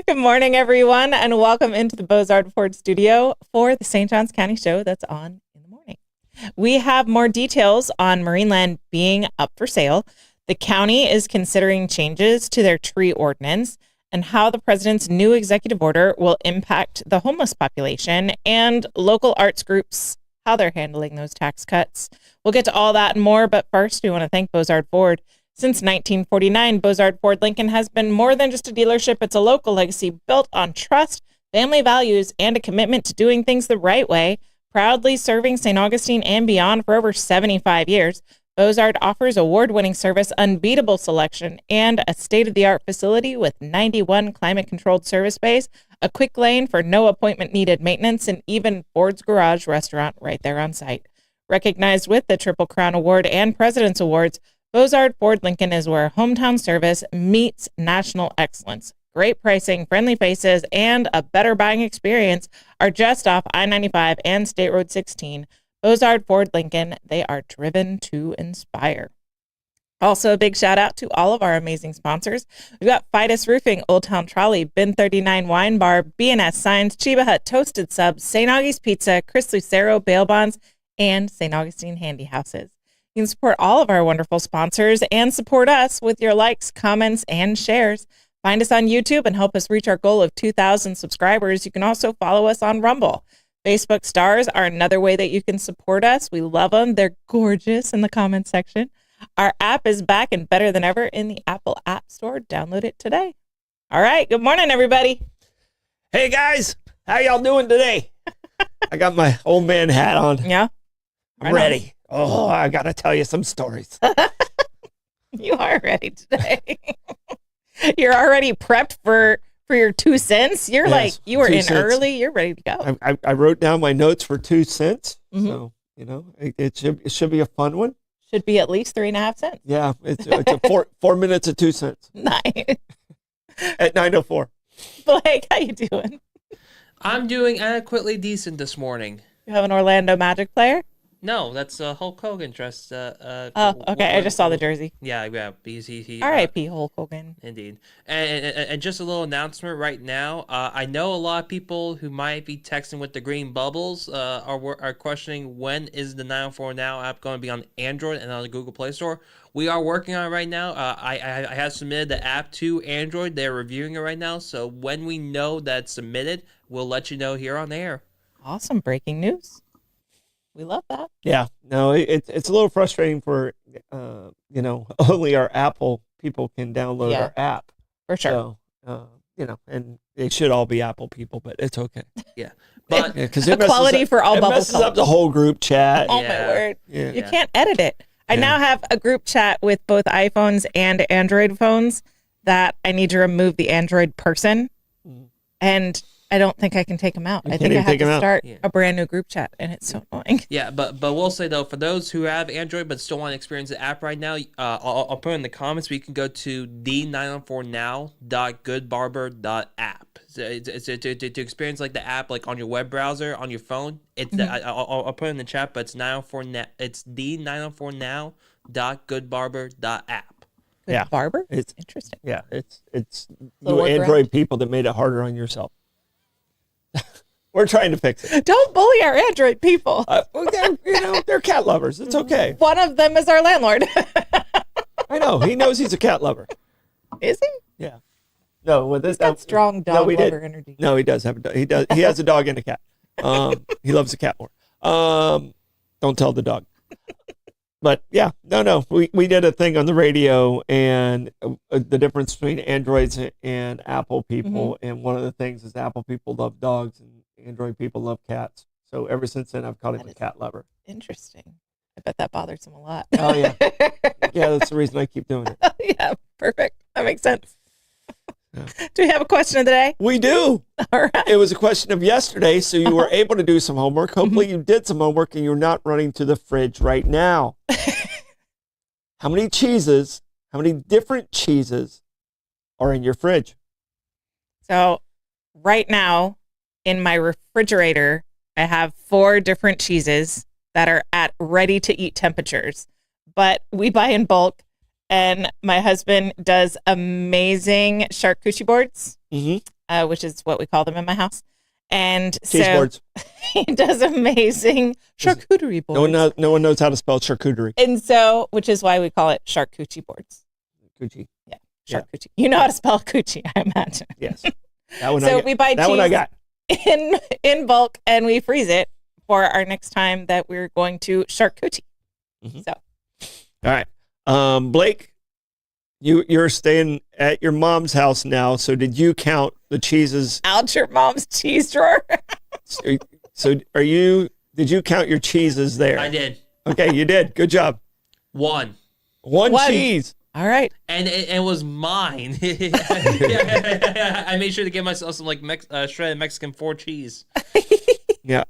Good morning, everyone, and welcome into the Bozard Ford studio for the St. Johns County show that's on in the morning. We have more details on Marineland being up for sale. The county is considering changes to their tree ordinance and how the president's new executive order will impact the homeless population and local arts groups, how they're handling those tax cuts. We'll get to all that and more, but first we want to thank Bozard Ford. Since 1949, Bozard Ford Lincoln has been more than just a dealership. It's a local legacy built on trust, family values, and a commitment to doing things the right way, proudly serving St. Augustine and beyond for over 75 years. Bozard offers award-winning service, unbeatable selection, and a state-of-the-art facility with 91 climate-controlled service bays, a quick lane for no appointment-needed maintenance, and even Ford's Garage restaurant right there on site. Recognized with the Triple Crown Award and President's Awards, Bozard Ford Lincoln is where hometown service meets national excellence. Great pricing, friendly faces, and a better buying experience are just off I-95 and State Road 16. Bozard Ford Lincoln, they are driven to inspire. Also, a big shout out to all of our amazing sponsors. We've got Fidus Roofing, Old Town Trolley, Bin 39 Wine Bar, B&S Signs, Chiba Hut Toasted Subs, St. Augie's Pizza, Chris Lucero Bail Bonds, and St. Augustine Handy Houses. You can support all of our wonderful sponsors and support us with your likes, comments, and shares. Find us on YouTube and help us reach our goal of 2,000 subscribers. You can also follow us on Rumble. Facebook stars are another way that you can support us. We love them. They're gorgeous in the comments section. Our app is back and better than ever in the Apple App Store. Download it today. All right. Good morning, everybody. Hey, guys. How y'all doing today? I got my old man hat on. Yeah. Ready. Oh, I got to tell you some stories. You are ready today. You're already prepped for your 2 cents. You're like, you were in cents. Early. You're ready to go. I wrote down my notes for 2 cents. Mm-hmm. So, it should be a fun one. Should be at least 3.5 cents. Yeah. It's a 4 minutes of 2 cents. Nice. At 9:04. Blake, how you doing? I'm doing adequately decent this morning. You have an Orlando Magic player? No, that's Hulk Hogan dressed. Okay. I just saw the jersey. Yeah. He R.I.P. Hulk Hogan. Indeed. And just a little announcement right now. I know a lot of people who might be texting with the green bubbles are questioning when is the 904 Now app going to be on Android and on the Google Play Store. We are working on it right now. I have submitted the app to Android. They're reviewing it right now. So when we know that's submitted, we'll let you know here on the air. Awesome. Breaking news. We love that. Yeah, no, it's a little frustrating for, only our Apple people can download our app. For sure. So, and they should all be Apple people, but it's okay. Yeah. But because equality for all bubbles. It messes up the whole group chat. Oh, my word. Yeah. You can't edit it. I now have a group chat with both iPhones and Android phones that I need to remove the Android person. And I don't think I can take them out. I think I have to start a brand new group chat, and it's so annoying. Yeah, but we'll say, though, for those who have Android but still want to experience the app right now, I'll put in the comments where you can go to d904now.goodbarber.app. So to experience like the app like on your web browser, on your phone. It's I'll put it in the chat, but it's 904 it's d904now.goodbarber.app. Yeah. Barber? It's interesting. Yeah, it's you Android people that made it harder on yourself. We're trying to fix it. Don't bully our Android people. They're cat lovers. It's okay. One of them is our landlord. I know. He knows he's a cat lover. Is he? Yeah. No, with this, he's got strong dog lover energy. No, he does have a dog. He does. He has a dog and a cat. He loves the cat more. Don't tell the dog. But yeah, no. We did a thing on the radio and the difference between Androids and Apple people. Mm-hmm. And one of the things is Apple people love dogs and Android people love cats. So ever since then, I've called him a cat lover. Interesting. I bet that bothers him a lot. Oh, yeah. Yeah, that's the reason I keep doing it. Yeah, perfect. That makes sense. Yeah. Do we have a question of the day? We do. All right. It was a question of yesterday, so you were able to do some homework. Hopefully you did some homework and you're not running to the fridge right now. How many different cheeses are in your fridge? So right now in my refrigerator, I have 4 different cheeses that are at ready to eat temperatures, but we buy in bulk and my husband does amazing charcuterie boards, which is what we call them in my house. And Cheese so boards. he does amazing charcuterie boards. No one knows how to spell charcuterie. And so, which is why we call it charcuterie boards. Coochie. Yeah, charcuterie. Yeah. You know how to spell coochie, I imagine. Yes. That one So we buy that one I cheese got. in bulk, and we freeze it for our next time that we're going to charcuterie. So, all right, Blake, you're staying at your mom's house now. So did you count the cheeses? out your mom's cheese drawer. So did you count your cheeses there? I did. Okay, you did. Good job. One. One cheese. All right. And it was mine. I made sure to give myself some like shredded Mexican 4 cheese. Yeah.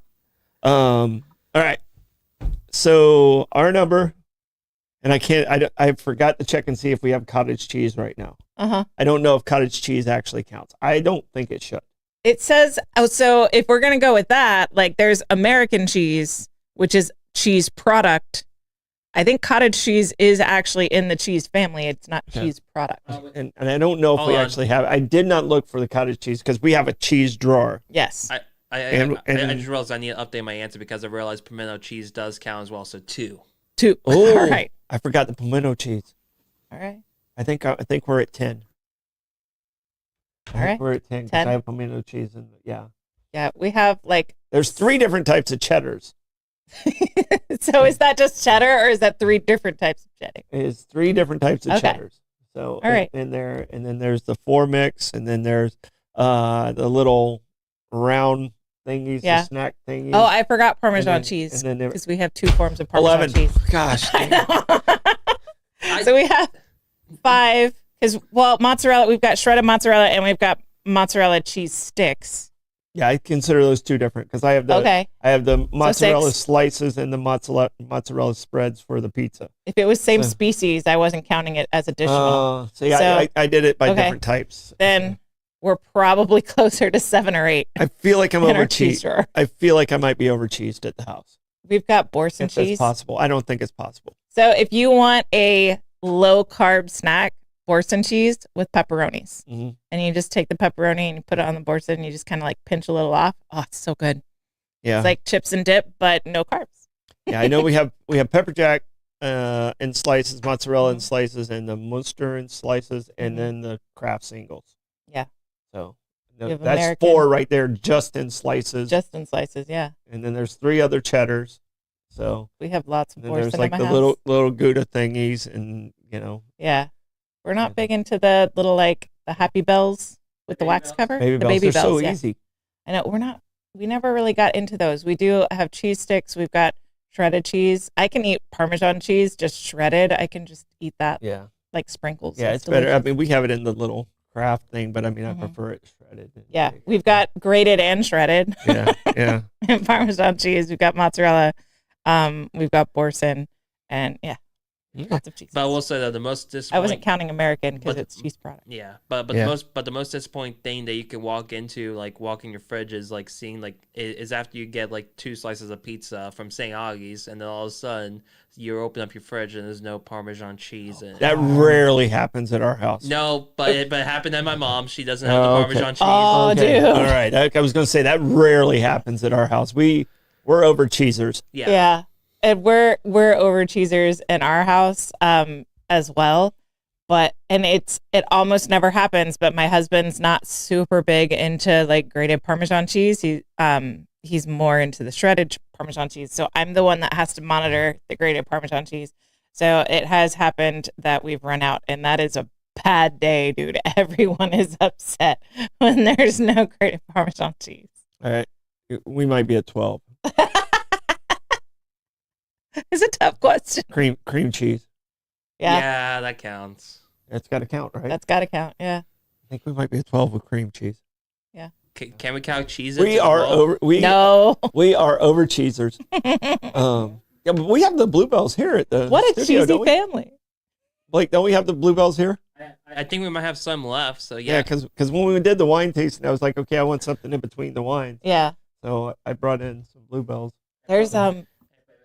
All right. So our number, and I forgot to check and see if we have cottage cheese right now. I don't know if cottage cheese actually counts. I don't think it should. It says, so if we're going to go with that, like there's American cheese, which is cheese product. I think cottage cheese is actually in the cheese family. It's not cheese product. And I don't know if we actually have. I did not look for the cottage cheese because we have a cheese drawer. Yes. I just realized I need to update my answer because I realized pimento cheese does count as well. So 2. Oh, all right. I forgot the pimento cheese. All right. I think we're at 10. All right. We're at 10 because I have pimento cheese and Yeah, we have like. There's 3 different types of cheddars. So is that just cheddar, or is that 3 different types of cheddar? It's 3 different types of cheddars. So all right. and then there's the 4 mix, and then there's the little round thingies, the snack thingies. Oh, I forgot Parmesan cheese because we have 2 forms of Parmesan 11. cheese. Gosh. So we have 5 because mozzarella. We've got shredded mozzarella and we've got mozzarella cheese sticks. Yeah, I consider those 2 different because I have the mozzarella So slices and the mozzarella spreads for the pizza. If it was same species, I wasn't counting it as additional. I did it by different types. Then we're probably closer to 7 or 8. I feel like I'm over cheese. Drawer. I feel like I might be over cheesed at the house. We've got Boursin if cheese. That's possible. I don't think it's possible. So if you want a low carb snack, Boursin cheese with pepperonis. And you just take the pepperoni and you put it on the Boursin and you just kind of like pinch a little off. Oh, it's so good. Yeah. It's like chips and dip, but no carbs. Yeah, I know we have pepper jack in slices, mozzarella in slices, and the Munster in slices, and then the Kraft singles. Yeah. So that's American. 4 right there, just in slices. Just in slices, yeah. And then there's 3 other cheddars. So we have lots of Boursin. There's like in the my house. little Gouda thingies, and Yeah. We're not big into the little like the Happy Bells with the wax cover. Baby the bells. baby They're bells. so easy. I know we never really got into those. We do have cheese sticks. We've got shredded cheese. I can eat Parmesan cheese just shredded. I can just eat that. Yeah. Like sprinkles. Yeah, it's better. I mean, we have it in the little Kraft thing, but I mean, I prefer it shredded. Yeah, we've got grated and shredded. Yeah. And Parmesan cheese. We've got mozzarella. We've got Boursin, and lots of cheese. But I will say that the most disappointing. I wasn't counting American because it's cheese product. Yeah, but the most disappointing thing that you can walk into, like walking your fridge, is like seeing is after you get like 2 slices of pizza from St. Augie's, and then all of a sudden you open up your fridge and there's no Parmesan cheese in it. That rarely happens at our house. No, but it happened at my mom. She doesn't have the Parmesan cheese. Oh, dude. All right, I was going to say that rarely happens at our house. We're over cheesers. Yeah. And we're over cheesers in our house as well, and it almost never happens. But my husband's not super big into like grated Parmesan cheese. He's more into the shredded Parmesan cheese. So I'm the one that has to monitor the grated Parmesan cheese. So it has happened that we've run out, and that is a bad day, dude. Everyone is upset when there's no grated Parmesan cheese. All right, we might be at 12. It's a tough question. Cream cheese. Yeah, that counts. That's got to count, right? That's got to count. Yeah. I think we might be at 12 with cream cheese. Yeah. Can we count cheese? We are over. We are over cheesers. Yeah, but we have the bluebells here at the What a studio, cheesy family. Blake, don't we have the bluebells here? I think we might have some left. So Yeah, because when we did the wine tasting, I was like, okay, I want something in between the wines. Yeah. So I brought in some bluebells. There's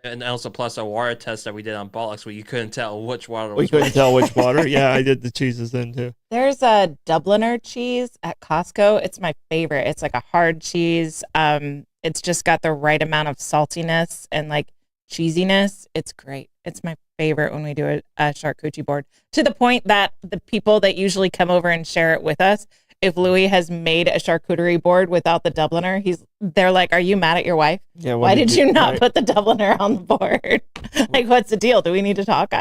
And also plus a water test that we did on Bollocks where you couldn't tell which water We was couldn't which. tell which water. Yeah, I did the cheeses then too. There's a Dubliner cheese at Costco. It's my favorite. It's like a hard cheese. It's just got the right amount of saltiness and like cheesiness. It's great. It's my favorite when we do a charcuterie board, to the point that the people that usually come over and share it with us, if Louis has made a charcuterie board without the Dubliner, they're like, "Are you mad at your wife? Yeah. Why did you not right. put the Dubliner on the board? Like, what's the deal? Do we need to talk?"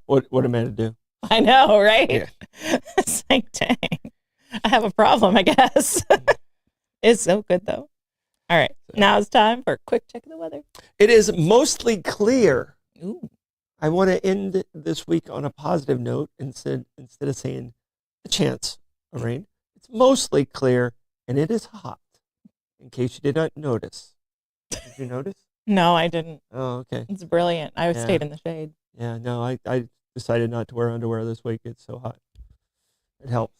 What Amanda do? I know, right? Yeah. It's like, dang, I have a problem, I guess. It's so good, though. All right, now it's time for a quick check of the weather. It is mostly clear. Ooh. I want to end this week on a positive note instead of saying a chance of rain. It's mostly clear, and it is hot, in case you did not notice. Did you notice? No, I didn't. Oh, okay. It's brilliant. I Yeah. stayed in the shade. Yeah, no, I decided not to wear underwear this week. It's so hot. It helps.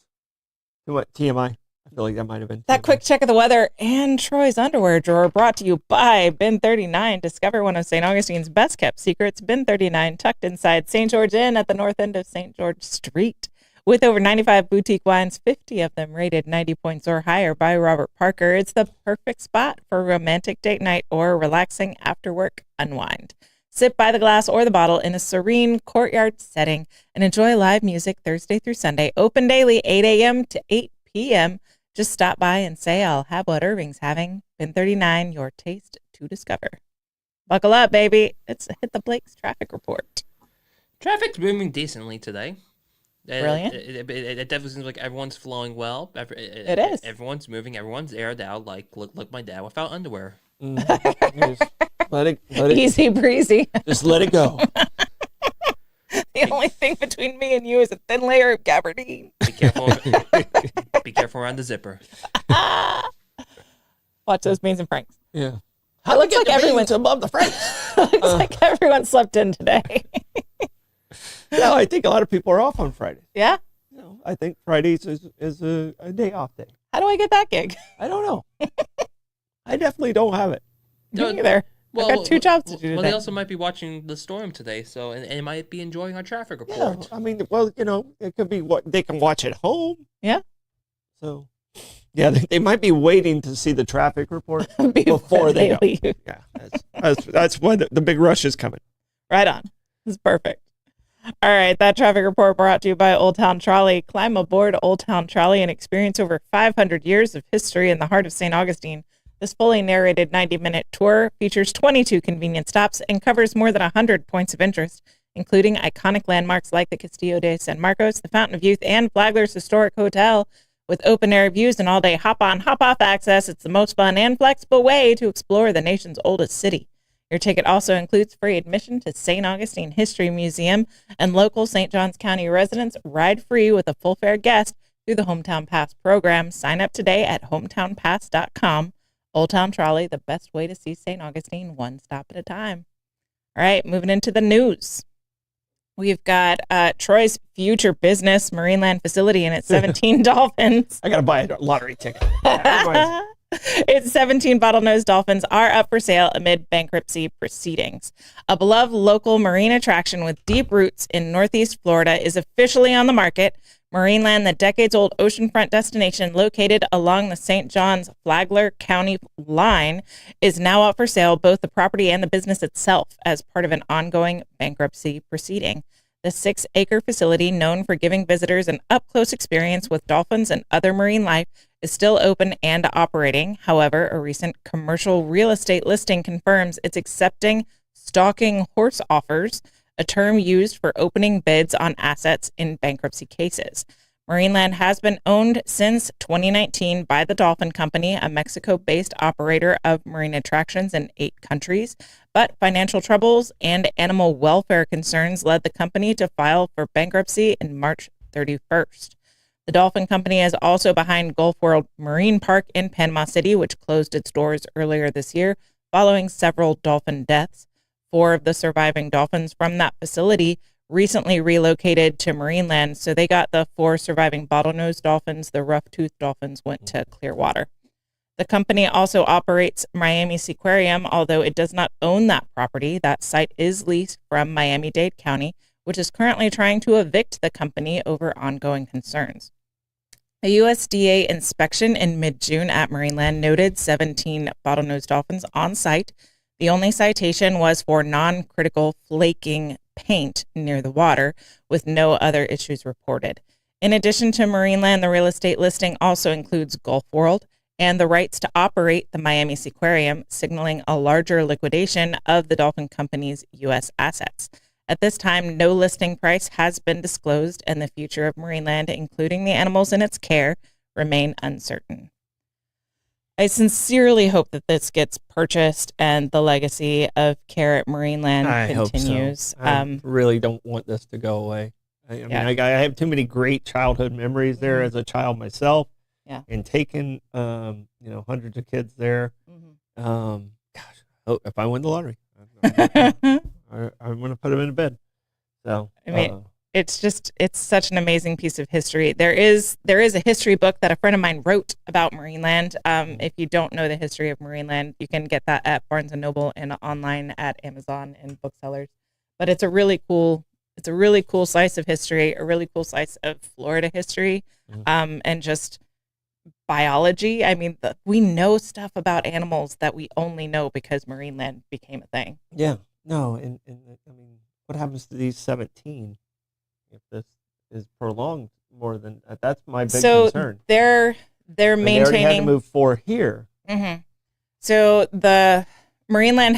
You know what, TMI? I feel like that might have been That TMI. quick check of the weather and Troy's underwear drawer brought to you by Bin 39. Discover one of St. Augustine's best kept secrets. Bin 39, tucked inside St. George Inn at the north end of St. George Street. With over 95 boutique wines, 50 of them rated 90 points or higher by Robert Parker, it's the perfect spot for a romantic date night or relaxing after work unwind. Sit by the glass or the bottle in a serene courtyard setting and enjoy live music Thursday through Sunday. Open daily, 8 a.m. to 8 p.m. Just stop by and say, "I'll have what Irving's having." Bin 39, your taste to discover. Buckle up, baby. It's hit the Blake's traffic report. Traffic's moving decently today. Brilliant. It definitely seems like everyone's flowing well. It is. Everyone's moving. Everyone's aired out. Like, look, my dad without underwear. Just let it, Easy breezy. just let it go. The only thing between me and you is a thin layer of gabardine. Be careful. Be careful around the zipper. Watch those Beans and Franks. Yeah. It looks like everyone's above the front. looks like everyone slept in today. No, I think a lot of people are off on Friday. Yeah? You know, I think Fridays is a day off day. How do I get that gig? I don't know. I definitely don't have it. Me neither. I've got 2 jobs to do today. Well, they also might be watching the storm today, so and might be enjoying our traffic Yeah, report. I mean, well, you know, it could be what they can watch at home. Yeah. So, yeah, they might be waiting to see the traffic report before they go. leave. Yeah, that's when the big rush is coming. Right on. This is perfect. All right, that traffic report brought to you by Old Town Trolley. Climb aboard Old Town Trolley and experience over 500 years of history in the heart of St. Augustine. This fully narrated 90-minute tour features 22 convenient stops and covers more than 100 points of interest, including iconic landmarks like the Castillo de San Marcos, the Fountain of Youth, and Flagler's Historic Hotel. With open-air views and all-day hop-on, hop-off access, it's the most fun and flexible way to explore the nation's oldest city. Your ticket also includes free admission to St. Augustine History Museum, and local St. Johns County residents ride free with a full fare guest through the Hometown Pass program. Sign up today at hometownpass.com. Old Town Trolley, the best way to see St. Augustine, one stop at a time. All right, moving into the news. We've got Troy's future business, Marineland facility, and its 17 dolphins. I got to buy a lottery ticket. Its 17 bottlenose dolphins are up for sale amid bankruptcy proceedings. A beloved local marine attraction with deep roots in Northeast Florida is officially on the market. Marineland, the decades-old oceanfront destination located along the St. Johns Flagler County line, is now up for sale, both the property and the business itself, as part of an ongoing bankruptcy proceeding. The 6-acre facility, known for giving visitors an up-close experience with dolphins and other marine life, is still open and operating. However, a recent commercial real estate listing confirms it's accepting stalking horse offers, a term used for opening bids on assets in bankruptcy cases. Marineland has been owned since 2019 by the Dolphin Company, a Mexico-based operator of marine attractions in 8 countries, but financial troubles and animal welfare concerns led the company to file for bankruptcy in March 31st. The Dolphin Company is also behind Gulf World Marine Park in Panama City, which closed its doors earlier this year following several dolphin deaths. 4 of the surviving dolphins from that facility recently relocated to Marineland, so they got the 4 surviving bottlenose dolphins. The rough-toothed dolphins went to Clearwater. The company also operates Miami Seaquarium, although it does not own that property. That site is leased from Miami-Dade County, which is currently trying to evict the company over ongoing concerns. A USDA inspection in mid-June at Marineland noted 17 bottlenose dolphins on site. The only citation was for non-critical flaking paint near the water, with no other issues reported. In addition to Marineland, the real estate listing also includes Gulf World and the rights to operate the Miami Seaquarium, signaling a larger liquidation of the dolphin company's U.S. assets. At this time, no listing price has been disclosed, and the future of Marineland, including the animals in its care, remain uncertain. I sincerely hope that this gets purchased and the legacy of care at Marineland continues. Hope so. I really don't want this to go away. I mean, I have too many great childhood memories there as a child myself. Yeah. And taking, hundreds of kids there. Mm-hmm. If I win the lottery, I'm going to put them in a bed. So, I mean, it's such an amazing piece of history. There is a history book that a friend of mine wrote about Marineland. If you don't know the history of Marineland, you can get that at Barnes & Noble and online at Amazon and booksellers. But it's a really cool slice of history, a really cool slice of Florida history, and just biology. I mean, we know stuff about animals that we only know because Marineland became a thing. Yeah. No, and I mean, what happens to these 17 if this is prolonged more than that's my big concern. They're maintaining. They already had to move 4 here. Mm-hmm. So the Marineland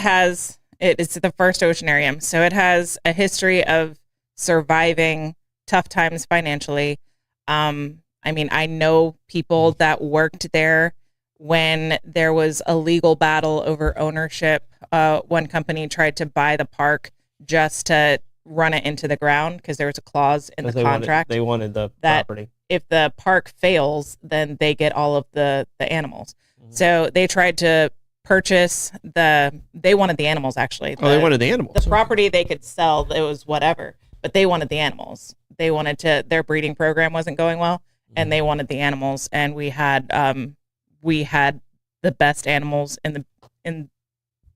it's the first oceanarium, so it has a history of surviving tough times financially. I mean, I know people that worked there when there was a legal battle over ownership. One company tried to buy the park just to run it into the ground because there was a clause in the contract. They wanted the property. If the park fails, then they get all of the animals. Mm-hmm. So they tried to purchase they wanted the animals, actually. They wanted the animals. The property they could sell, it was whatever, but they wanted the animals. They wanted their breeding program wasn't going well, and they wanted the animals. And we had the best animals in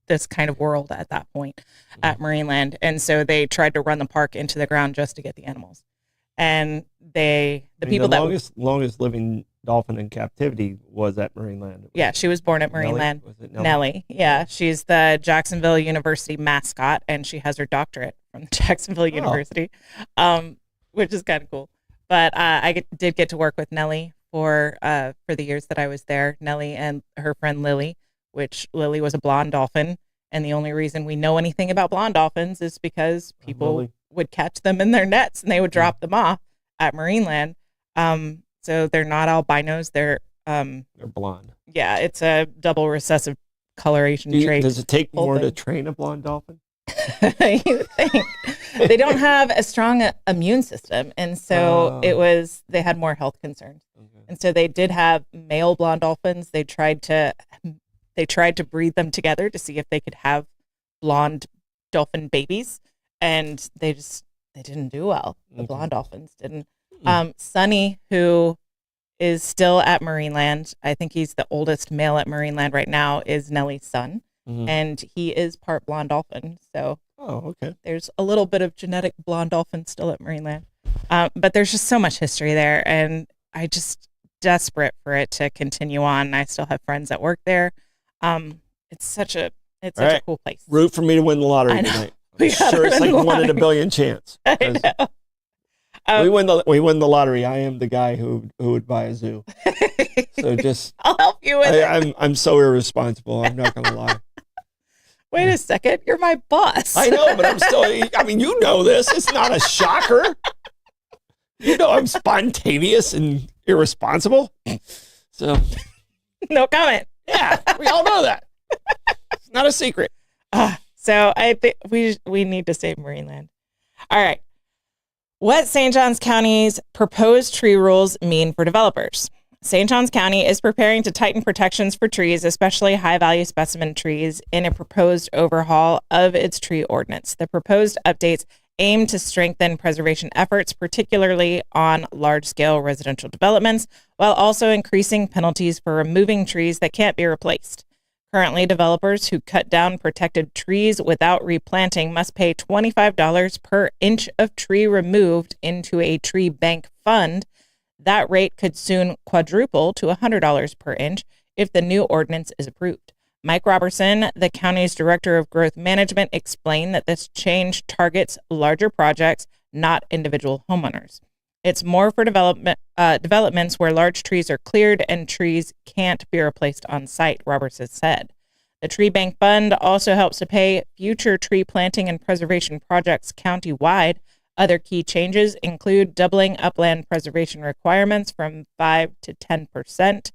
this kind of world at that point at Marineland. And so they tried to run the park into the ground just to get the animals. And the longest living dolphin in captivity was at Marineland. Yeah, she was born at Marineland. Was it Nellie? Yeah, she's the Jacksonville University mascot, and she has her doctorate from Jacksonville University, which is kind of cool. But I did get to work with Nellie for the years that I was there. Nellie and her friend Lily, which Lily was a blonde dolphin, and the only reason we know anything about blonde dolphins is because people would catch them in their nets and they would drop them off at Marineland. So they're not albinos; they're blonde. Yeah, it's a double recessive coloration trait. Does it take more to train a blonde dolphin? You think they don't have a strong immune system, and so they had more health concerns. Okay. And so they did have male blonde dolphins. They tried to breed them together to see if they could have blonde dolphin babies, and they didn't do well. The blonde dolphins didn't. Sonny, who is still at Marineland, I think he's the oldest male at Marineland right now, is Nellie's son. And he is part blonde dolphin. So there's a little bit of genetic blonde dolphin still at Marineland. But there's just so much history there, and I just desperate for it to continue on. I still have friends that work there. It's such a cool place. Root for me to win the lottery tonight. I'm sure it's like 1 in a billion chance. I know. We win the lottery. I am the guy who would buy a zoo. So I'll help you with it. I'm so irresponsible. I'm not gonna lie. Wait a second, you're my boss. I know, but I'm still. I mean, you know this. It's not a shocker. You know, I'm spontaneous and irresponsible. So, no comment. Yeah, we all know that. It's not a secret. So I think we need to save Marineland. All right. What St. Johns County's proposed tree rules mean for developers. St. Johns County is preparing to tighten protections for trees, especially high-value specimen trees, in a proposed overhaul of its tree ordinance. The proposed updates aim to strengthen preservation efforts, particularly on large-scale residential developments, while also increasing penalties for removing trees that can't be replaced. Currently, developers who cut down protected trees without replanting must pay $25 per inch of tree removed into a tree bank fund. That rate could soon quadruple to $100 per inch if the new ordinance is approved. Mike Robertson, the county's director of growth management, explained that this change targets larger projects, not individual homeowners. It's more for developments where large trees are cleared and trees can't be replaced on site, Robertson said. The Tree Bank Fund also helps to pay future tree planting and preservation projects countywide. Other key changes include doubling upland preservation requirements from 5 to 10%,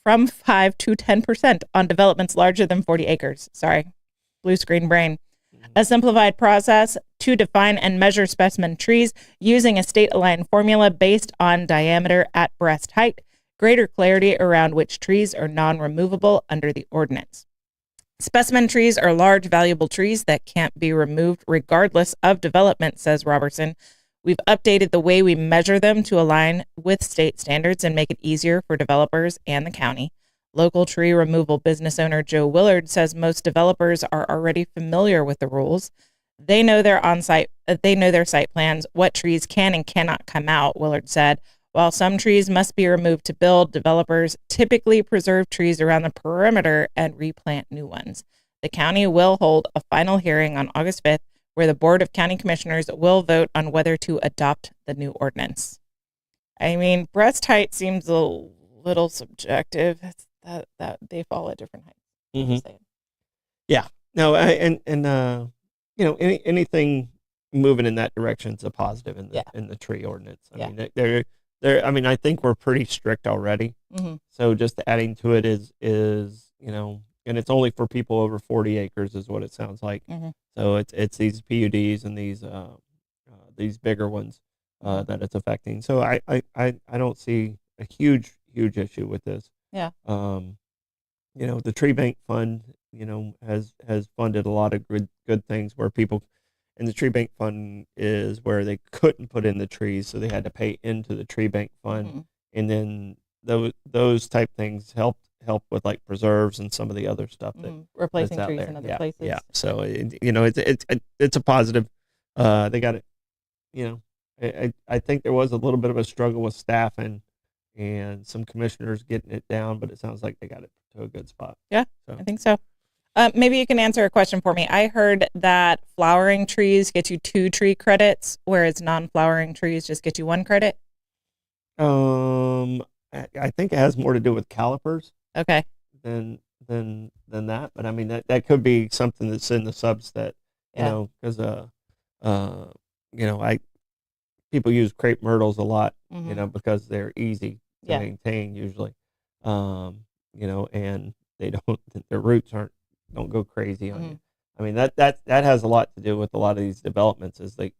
from 5 to 10% on developments larger than 40 acres. Sorry, blue screen brain. A simplified process to define and measure specimen trees using a state-aligned formula based on diameter at breast height, greater clarity around which trees are non-removable under the ordinance. Specimen trees are large, valuable trees that can't be removed regardless of development, says Robertson. We've updated the way we measure them to align with state standards and make it easier for developers and the county. Local tree removal business owner Joe Willard says most developers are already familiar with the rules. They know their site plans, what trees can and cannot come out, Willard said. While some trees must be removed to build, developers typically preserve trees around the perimeter and replant new ones. The county will hold a final hearing on August 5th, where the Board of County Commissioners will vote on whether to adopt the new ordinance. I mean, breast height seems a little subjective. It's that they fall at different heights. Mm-hmm. Yeah. No, anything moving in that direction is a positive in the tree ordinance. I mean, I mean, I think we're pretty strict already. Mm-hmm. So just adding to it is and it's only for people over 40 acres is what it sounds like. Mm-hmm. So it's these PUDs and these bigger ones that it's affecting. So I don't see a huge issue with this. Yeah. The Tree Bank Fund, has funded a lot of good things where people, and the Tree Bank Fund is where they couldn't put in the trees, so they had to pay into the Tree Bank Fund, Mm-hmm. and then those type things help with like preserves and some of the other stuff that replacing that's out trees there. in other places. Yeah. So it's a positive. They got it. I think there was a little bit of a struggle with staff and some commissioners getting it down, but it sounds like they got it to a good spot. Yeah, so. I think so. Maybe you can answer a question for me. I heard that flowering trees get you 2 tree credits, whereas non-flowering trees just get you 1 credit. I think it has more to do with calipers. Okay. Than that, but I mean that could be something that's in the subs that because people use crepe myrtles a lot, Mm-hmm. because they're easy to maintain usually, and they don't, their roots don't go crazy on you. I mean that has a lot to do with a lot of these developments is they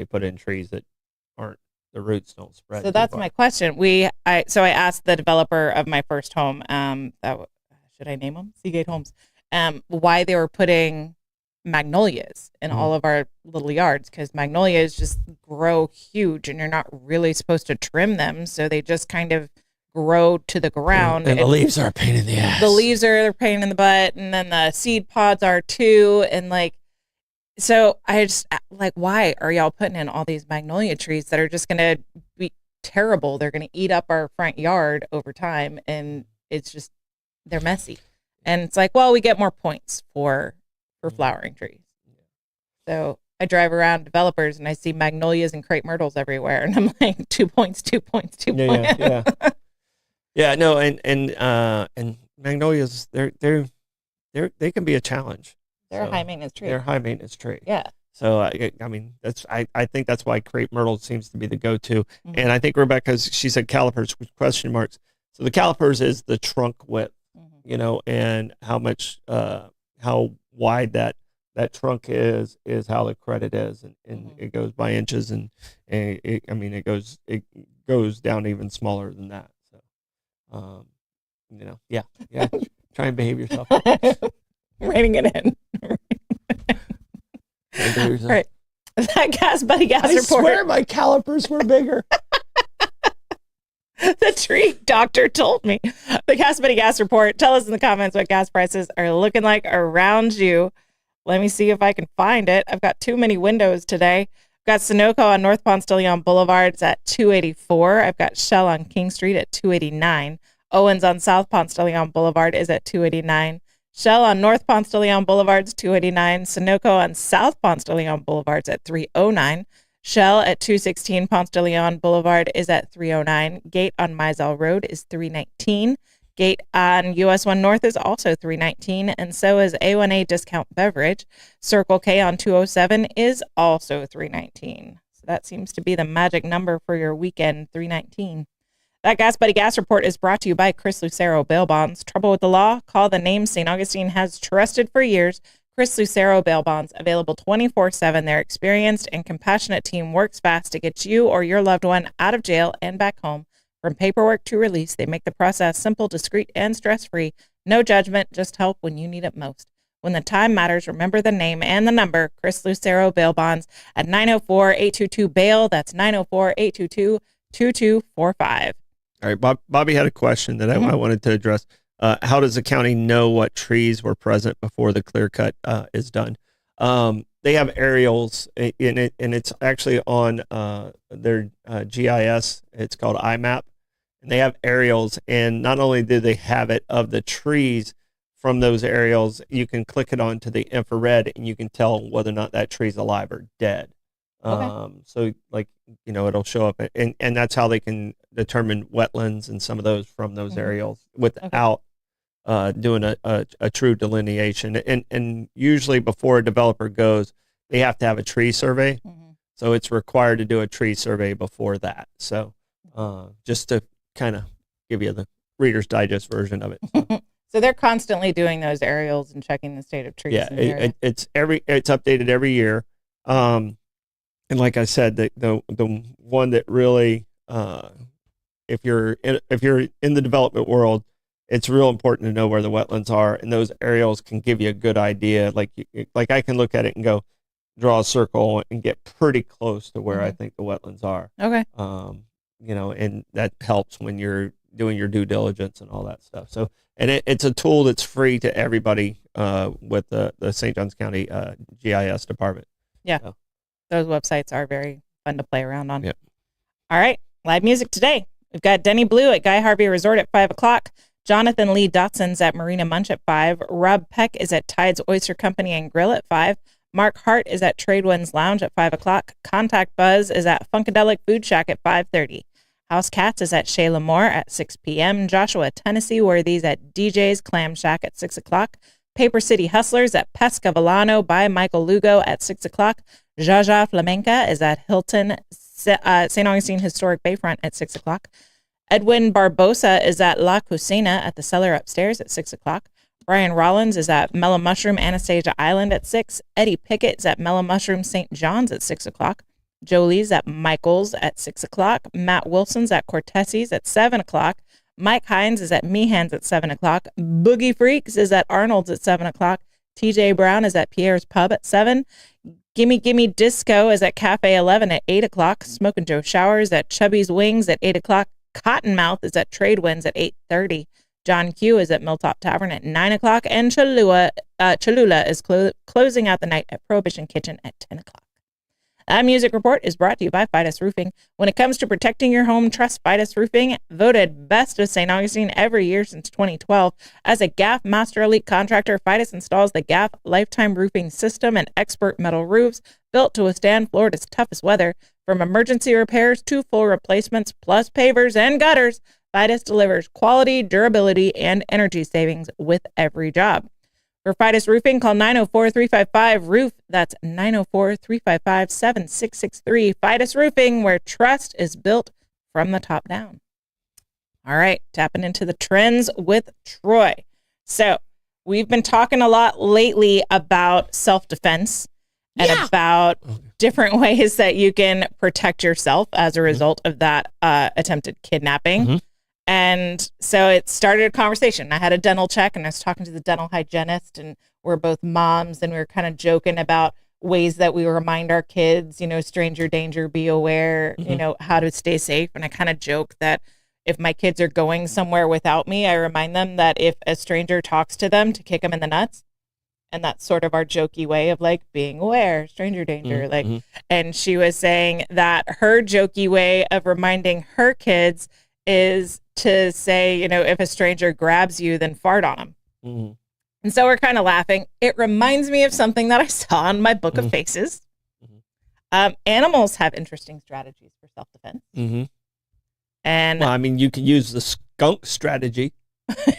put in trees that aren't, the roots don't spread. So that's my question. I asked the developer of my first home, should I name them? Seagate Homes, why they were putting magnolias in all of our little yards, because magnolias just grow huge and you're not really supposed to trim them, so they just kind of grow to the ground. And the leaves are a pain in the ass. The leaves are a pain in the butt, and then the seed pods are too, and so I just why are y'all putting in all these magnolia trees that are just going to be terrible? They're going to eat up our front yard over time, and it's just, they're messy. And it's well, we get more points for flowering trees. So I drive around developers and I see magnolias and crepe myrtles everywhere, and I'm like, 2 points, 2 points, 2 points. Yeah. Yeah, no, and magnolias, they can be a challenge. They're a high maintenance tree. They're a high maintenance tree. Yeah. So I mean, I think that's why crepe myrtle seems to be the go-to. Mm-hmm. And I think she said calipers with question marks. So the calipers is the trunk width, and how much how wide that trunk is how the credit is, and it goes by inches, and it goes down even smaller than that. So try and behave yourself. Writing it in. All right. That Gas Buddy Gas I report. swear my calipers were bigger. The tree doctor told me. The Gas Buddy Gas report. Tell us in the comments what gas prices are looking like around you. Let me see if I can find it. I've got too many windows today. I've got Sunoco on North Ponce de Leon Boulevard. It's at $2.84. I've got Shell on King Street at $2.89. Owens on South Ponce de Leon Boulevard is at $2.89. Shell on North Ponce de Leon Boulevard is $2.89. Sunoco on South Ponce de Leon Boulevard is at $3.09. Shell at 216 Ponce de Leon Boulevard is at $3.09. Gate on Mizell Road is $3.19. Gate on US 1 North is also $3.19, and so is A1A Discount Beverage. Circle K on 207 is also $3.19. So that seems to be the magic number for your weekend, $3.19. That Gas Buddy Gas report is brought to you by Chris Lucero Bail Bonds. Trouble with the law? Call the name St. Augustine has trusted for years. Chris Lucero Bail Bonds, available 24/7. Their experienced and compassionate team works fast to get you or your loved one out of jail and back home. From paperwork to release, they make the process simple, discreet, and stress-free. No judgment, just help when you need it most. When the time matters, remember the name and the number, Chris Lucero Bail Bonds at 904-822-BAIL. That's 904-822-2245. All right, Bobby had a question that I wanted to address. How does the county know what trees were present before the clear cut is done? They have aerials in it, and it's actually on their GIS. It's called IMAP, and they have aerials. And not only do they have it of the trees from those aerials, you can click it onto the infrared, and you can tell whether or not that tree's alive or dead. Okay. So, like, it'll show up, and that's how they can determine wetlands and some of those from those aerials without doing a true delineation. And usually before a developer goes, they have to have a tree survey. So it's required to do a tree survey before that. So just to kind of give you the Reader's Digest version of it. So they're constantly doing those aerials and checking the state of trees. Yeah, in the area. it's updated every year. And like I said, the one that really, if you're in the development world, it's real important to know where the wetlands are, and those aerials can give you a good idea. Like I can look at it and go, draw a circle and get pretty close to where I think the wetlands are. Okay. And that helps when you're doing your due diligence and all that stuff. So, and it's a tool that's free to everybody with the St. Johns County GIS department. Yeah. So. Those websites are very fun to play around on. Yep. All right. Live music today. We've got Denny Blue at Guy Harvey Resort at 5 o'clock. Jonathan Lee Dotson's at Marina Munch at 5. Rob Peck is at Tide's Oyster Company and Grill at 5. Mark Hart is at Tradewinds Lounge at 5 o'clock. Contact Buzz is at Funkadelic Food Shack at 5:30. House Cats is at Shayla Moore at 6 p.m. Joshua Tennessee Worthy's at DJ's Clam Shack at 6 o'clock. Paper City Hustlers at Pesca Villano by Michael Lugo at 6 o'clock. Jaja Flamenca is at Hilton St. Augustine Historic Bayfront at 6 o'clock. Edwin Barbosa is at La Cocina at the Cellar upstairs at 6 o'clock. Brian Rollins is at Mellow Mushroom Anastasia Island at 6. Eddie Pickett is at Mellow Mushroom St. John's at 6 o'clock. Jolie's at Michael's at 6 o'clock. Matt Wilson's at Cortesi's at 7 o'clock. Mike Hines is at Meehan's at 7 o'clock. Boogie Freaks is at Arnold's at 7 o'clock. TJ Brown is at Pierre's Pub at 7. Gimme Gimme Disco is at Cafe 11 at 8 o'clock. Smokin' Joe Showers at Chubby's Wings at 8 o'clock. Cottonmouth is at Tradewinds at 8:30. John Q is at Milltop Tavern at 9 o'clock. And Cholula is closing out the night at Prohibition Kitchen at 10 o'clock. That music report is brought to you by Fidus Roofing. When it comes to protecting your home, trust Fidus Roofing. Voted best of St. Augustine every year since 2012. As a GAF Master Elite contractor, Fidus installs the GAF Lifetime Roofing System and expert metal roofs built to withstand Florida's toughest weather. From emergency repairs to full replacements, plus pavers and gutters, Fidus delivers quality, durability, and energy savings with every job. For Fidus Roofing, call 904-355-ROOF. That's 904-355-7663. Fidus Roofing, where trust is built from the top down. All right, tapping into the trends with Troy. So we've been talking a lot lately about self-defense and about different ways that you can protect yourself as a result of that attempted kidnapping. And so it started a conversation. I had a dental check and I was talking to the dental hygienist, and we're both moms, and we were kind of joking about ways that we remind our kids, stranger danger, be aware, how to stay safe. And I kind of joke that if my kids are going somewhere without me, I remind them that if a stranger talks to them, to kick them in the nuts. And that's sort of our jokey way of like being aware, stranger danger. And she was saying that her jokey way of reminding her kids is to say, if a stranger grabs you, then fart on them. Mm-hmm. And so we're kind of laughing. It reminds me of something that I saw in my book of faces. Mm-hmm. Animals have interesting strategies for self-defense. Mm-hmm. And well, I mean, you can use the skunk strategy.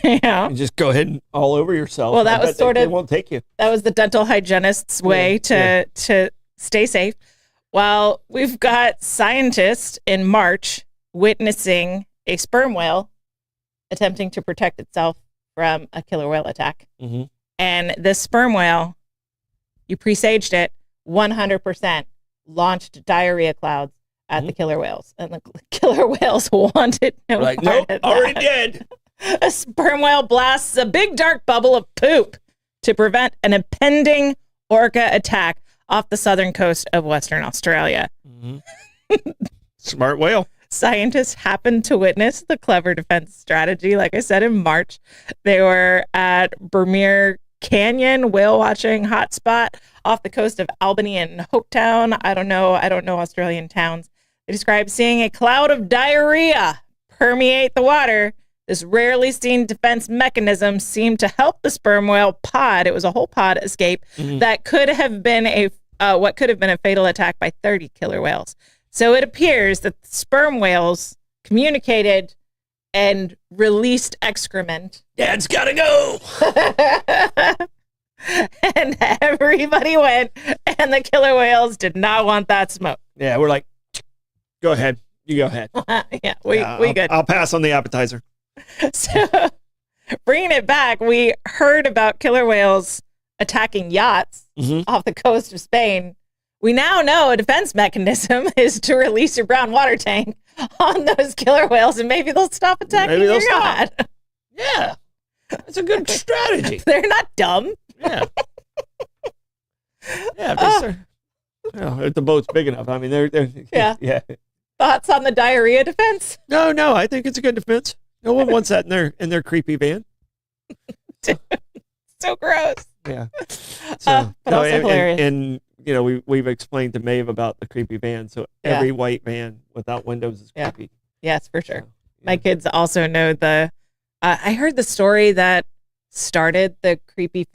Yeah. And just go ahead and all over yourself. Well, that was sort of, they won't take you. That was the dental hygienist's way to stay safe. Well, we've got scientists in March witnessing a sperm whale attempting to protect itself from a killer whale attack. Mm-hmm. And this sperm whale, you presaged it, 100% launched diarrhea clouds at the killer whales. And the killer whales wanted no part nope, of that. already dead. A sperm whale blasts a big dark bubble of poop to prevent an impending orca attack off the southern coast of Western Australia. Mm-hmm. Smart whale. Scientists happened to witness the clever defense strategy. Like I said, in March, they were at Bermuda Canyon whale watching hotspot off the coast of Albany and Hopetown. I don't know Australian towns. They described seeing a cloud of diarrhea permeate the water. This rarely seen defense mechanism seemed to help the sperm whale pod. It was a whole pod escape that could have been what could have been a fatal attack by 30 killer whales. So it appears that the sperm whales communicated and released excrement. Dad's gotta go. And everybody went, and the killer whales did not want that smoke. Yeah, we're like, go ahead. You go ahead. Yeah, we good. I'll pass on the appetizer. So, bringing it back, we heard about killer whales attacking yachts off the coast of Spain. We now know a defense mechanism is to release your brown water tank on those killer whales, and maybe they'll stop attacking your yacht. Yeah, that's a good strategy. They're not dumb. Yeah. Yeah, if the boat's big enough. I mean, they're yeah. Thoughts on the diarrhea defense? No, I think it's a good defense. No one wants that in their creepy van. So gross. Yeah. So, but also hilarious. And we've explained to Maeve about the creepy van. So every white van without windows is creepy. Yes, for sure. So, my kids also know I heard the story that started the creepy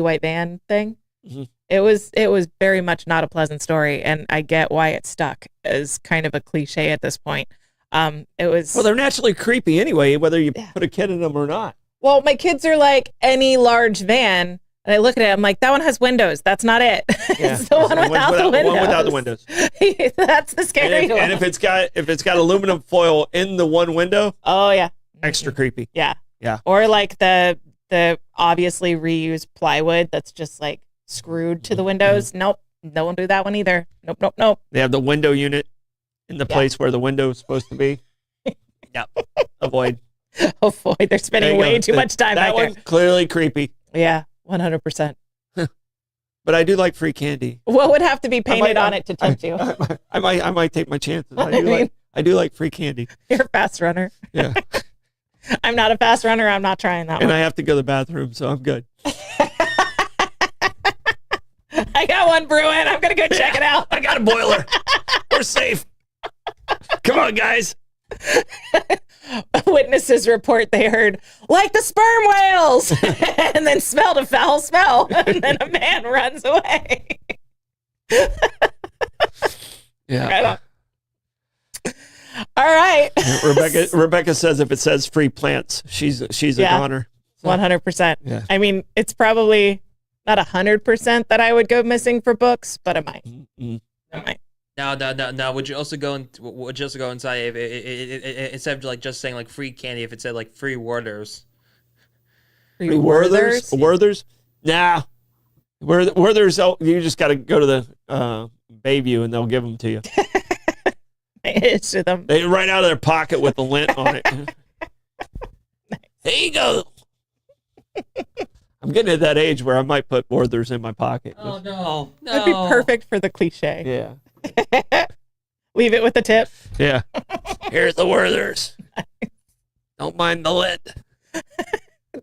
white van thing. Mm-hmm. It was very much not a pleasant story, and I get why it stuck as kind of a cliche at this point. Well, they're naturally creepy anyway, whether you put a kid in them or not. Well, my kids are like any large van, and I look at it, I'm like, that one has windows. That's not it. Yeah. It's the one without the windows. One without the windows. That's the scary one. And if it's got aluminum foil in the one window, oh yeah, extra creepy. Yeah. Yeah. Or like the obviously reused plywood that's just like screwed to the windows. Nope. Don't do that one either. Nope. They have the window unit in the place where the window is supposed to be. Yep. Avoid. They're spending way too much time that back one, there. Clearly creepy. Yeah, 100%. But I do like free candy. What would have to be painted on it to tempt you? I might take my chances. I do like free candy. You're a fast runner. Yeah. I'm not a fast runner. I'm not trying that one. And I have to go to the bathroom, so I'm good. I got one brewing. I'm going to go check it out. I got a boiler. We're safe. Come on, guys. Witnesses report they heard, like the sperm whales, and then smelled a foul smell, and then a man runs away. Yeah. All right. Rebecca says if it says free plants, she's a goner. 100%. Yeah. I mean, it's probably not 100% that I would go missing for books, but it might. Mm-hmm. It might. Now, would you also go inside if instead of like just saying like free candy, if it said like free Werthers? Free Werthers? Werthers? Nah. Werthers, you just got to go to the Bayview and they'll give them to you. They issue them. They right out of their pocket with the lint on it. Nice. There you go. I'm getting to that age where I might put Werther's in my pocket. Oh no, no. That'd be perfect for the cliche. Yeah. Leave it with the tip. Yeah. Here's the Werther's. Don't mind the lid.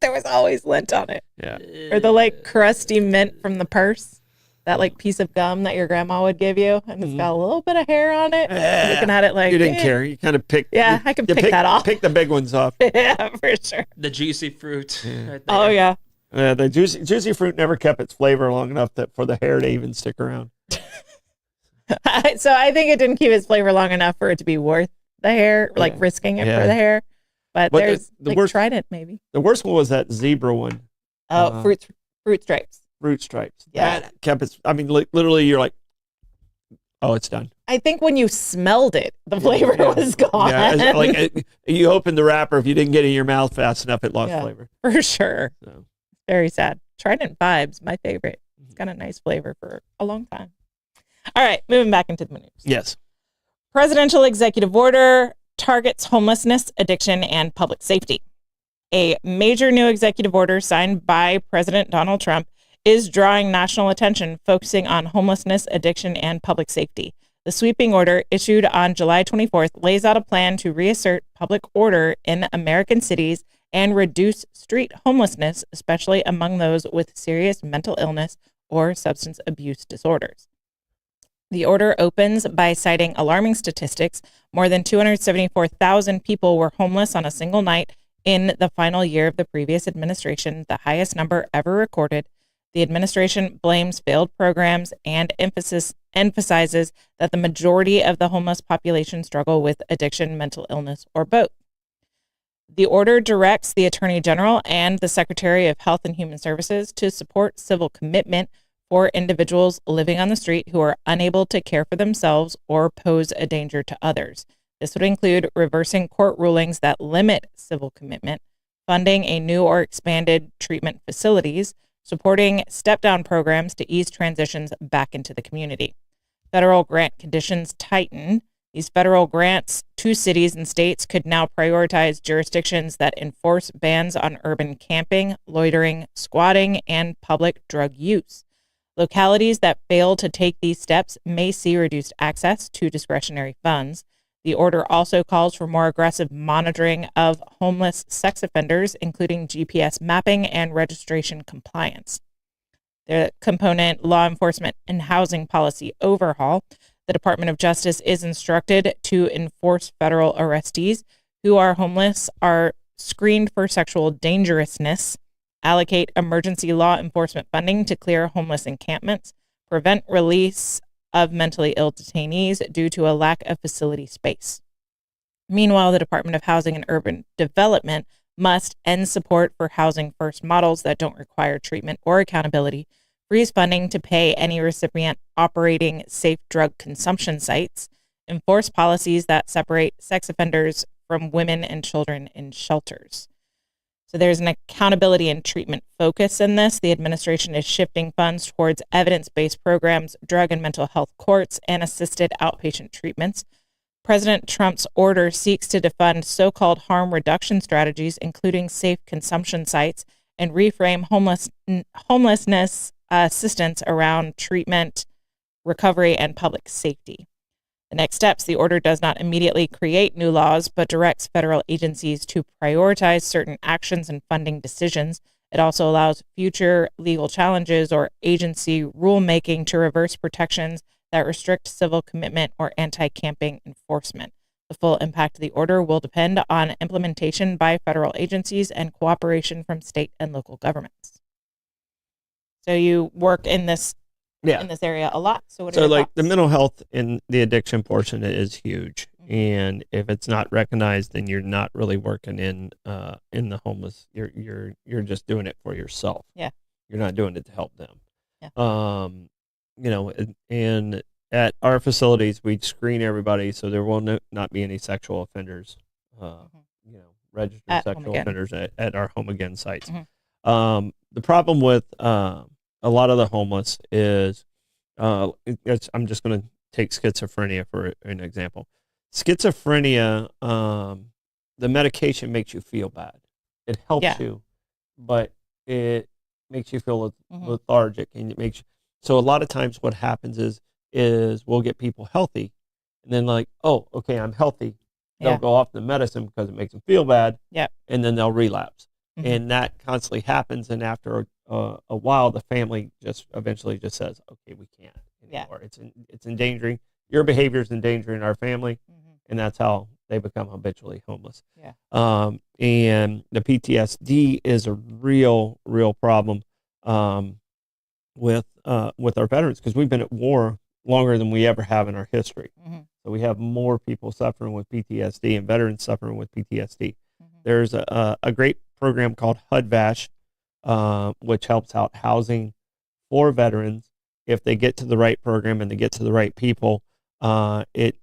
There was always lint on it. Yeah. Or the like crusty mint from the purse. That like piece of gum that your grandma would give you. And it's got a little bit of hair on it. Yeah. Looking at it like, You didn't care. You kind of picked. Yeah, I can pick that off. Pick the big ones off. Yeah, for sure. The juicy fruit. Yeah. Right there. Oh, yeah. The juicy fruit never kept its flavor long enough for the hair to even stick around. So I think it didn't keep its flavor long enough for it to be worth the hair, like risking it for the hair. But there's the like worst, Trident, maybe. The worst one was that zebra one. Oh, fruit stripes. Fruit stripes. Yeah. That kept its, I mean, literally you're like, oh, it's done. I think when you smelled it, the flavor was gone. Yeah, like you opened the wrapper. If you didn't get it in your mouth fast enough, it lost flavor. For sure. So. Very sad. Trident Vibes, my favorite. It's got a nice flavor for a long time. All right, moving back into the news. Yes. Presidential executive order targets homelessness, addiction, and public safety. A major new executive order signed by President Donald Trump is drawing national attention, focusing on homelessness, addiction, and public safety. The sweeping order, issued on July 24th, lays out a plan to reassert public order in American cities and reduce street homelessness, especially among those with serious mental illness or substance abuse disorders. The order opens by citing alarming statistics. More than 274,000 people were homeless on a single night in the final year of the previous administration, the highest number ever recorded. The administration blames failed programs and emphasizes that the majority of the homeless population struggle with addiction, mental illness, or both. The order directs the Attorney General and the Secretary of Health and Human Services to support civil commitment for individuals living on the street who are unable to care for themselves or pose a danger to others. This would include reversing court rulings that limit civil commitment, funding a new or expanded treatment facilities, supporting step-down programs to ease transitions back into the community. Federal grant conditions tighten. These federal grants to cities and states could now prioritize jurisdictions that enforce bans on urban camping, loitering, squatting, and public drug use. Localities that fail to take these steps may see reduced access to discretionary funds. The order also calls for more aggressive monitoring of homeless sex offenders, including GPS mapping and registration compliance. The component Law Enforcement and Housing Policy Overhaul. The Department of Justice is instructed to enforce federal arrestees who are homeless, are screened for sexual dangerousness, allocate emergency law enforcement funding to clear homeless encampments, prevent release of mentally ill detainees due to a lack of facility space. Meanwhile, the Department of Housing and Urban Development must end support for housing first models that don't require treatment or accountability, freeze funding to pay any recipient operating safe drug consumption sites, enforce policies that separate sex offenders from women and children in shelters. So there's an accountability and treatment focus in this. The administration is shifting funds towards evidence-based programs, drug and mental health courts, and assisted outpatient treatments. President Trump's order seeks to defund so-called harm reduction strategies, including safe consumption sites, and reframe homelessness assistance around treatment, recovery, and public safety. The next steps, the order does not immediately create new laws, but directs federal agencies to prioritize certain actions and funding decisions. It also allows future legal challenges or agency rulemaking to reverse protections that restrict civil commitment or anti-camping enforcement. The full impact of the order will depend on implementation by federal agencies and cooperation from state and local governments. So you work in this area a lot. So what are your thoughts? The mental health and the addiction portion is huge. Mm-hmm. And if it's not recognized, then you're not really working in the homeless. You're just doing it for yourself. Yeah. You're not doing it to help them. Yeah. And at our facilities, we screen everybody so there will not be any sexual offenders, registered sexual offenders at our Home Again sites. Mm-hmm. The problem with a lot of the homeless is, I'm just going to take schizophrenia for an example. Schizophrenia, the medication makes you feel bad. It helps you, but it makes you feel Mhm. lethargic, and it makes so a lot of times what happens is we'll get people healthy, and then like, oh, okay, I'm healthy. They'll Yeah. go off the medicine because it makes them feel bad, Yep. and then they'll relapse, Mhm. and that constantly happens. And after a while, the family just eventually just says, okay, we can't Yeah. anymore. It's endangering your behavior is endangering our family, Mhm. and that's how they become habitually homeless. Yeah. And the PTSD is a real problem with our veterans, because we've been at war longer than we ever have in our history. Mhm. So we have more people suffering with PTSD and veterans suffering with PTSD. Mhm. There's a great program called HUD-VASH, which helps out housing for veterans. If they get to the right program and they get to the right people, it